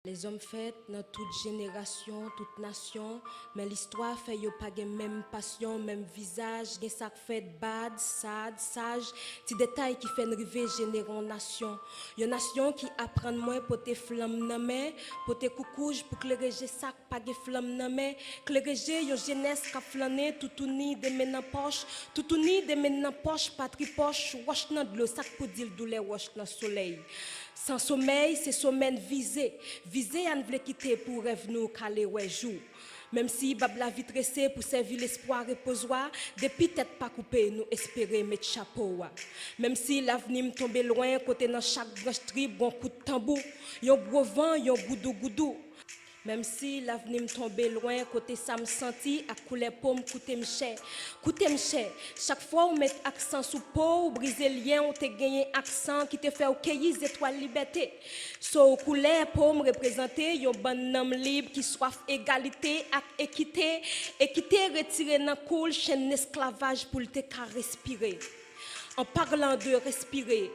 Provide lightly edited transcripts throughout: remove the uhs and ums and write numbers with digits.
Les hommes faits dans toute génération, toute nation, mais l'histoire fait yo pas gen même passion, même visage, gen ça fait bad, sad, sage, petit détail qui fait river générer nation. Une nation qui apprend moins pour tes flammes nan main, pour tes coucouges pour claireger ça pas gen flamme nan main, claireger yo jeunesse qui flâner tout uni de men nan poche, tout uni de men nan poche, patrie poche, wash nan de l'eau, sac pour dire douleur wash nan soleil. Sans sommeil, c'est sommeil visé. Visé, on veut quitter pour rêve nous caler ouais jour. Même si bab la vie tressée pour servir l'espoir reposoir, depuis tête pas coupée, nous espérer mettre chapeau. Même si l'avenir me tombe loin, côté dans chaque branche trip, bon coup de tambour, yon gros vent, yon goudou goudou. Même si l'avenir me tombe loin, côté ça me senti, à couler pomme, coûter me cher. Chaque fois on met accent sous peau, ou briser lien, on te gagné accent qui te fait au cueillir étoile liberté. So couler pomme représenter yon bon homme libre qui soif égalité et équité, retirer dans cool chaîne esclavage pour te qu'à respirer. En parlant de respirer,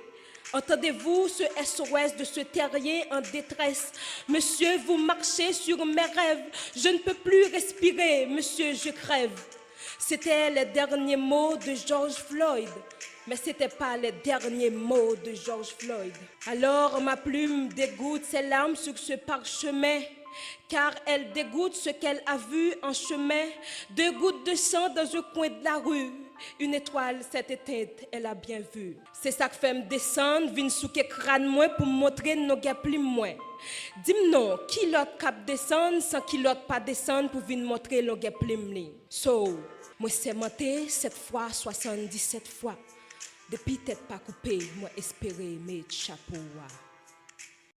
entendez-vous ce SOS de ce terrier en détresse? Monsieur, vous marchez sur mes rêves. Je ne peux plus respirer. Monsieur, je crève. C'était les derniers mots de George Floyd. Mais ce n'était pas les derniers mots de George Floyd. Alors ma plume dégoûte ses larmes sur ce parchemin, car elle dégoûte ce qu'elle a vu en chemin. 2 gouttes de sang dans un coin de la rue. Une étoile s'est éteinte, elle a bien vu. C'est ça que fait me descendre, vin sous que crâne moins pour me montrer nos gars plus moins. Dis-moi non, qui l'autre cap descendre sans qui l'autre pas descendre pour venir montrer nos gars plus moins. So, moi c'est monté 7 fois, 77 fois. Depuis tête pas coupée, moi espérer mettre chapeau.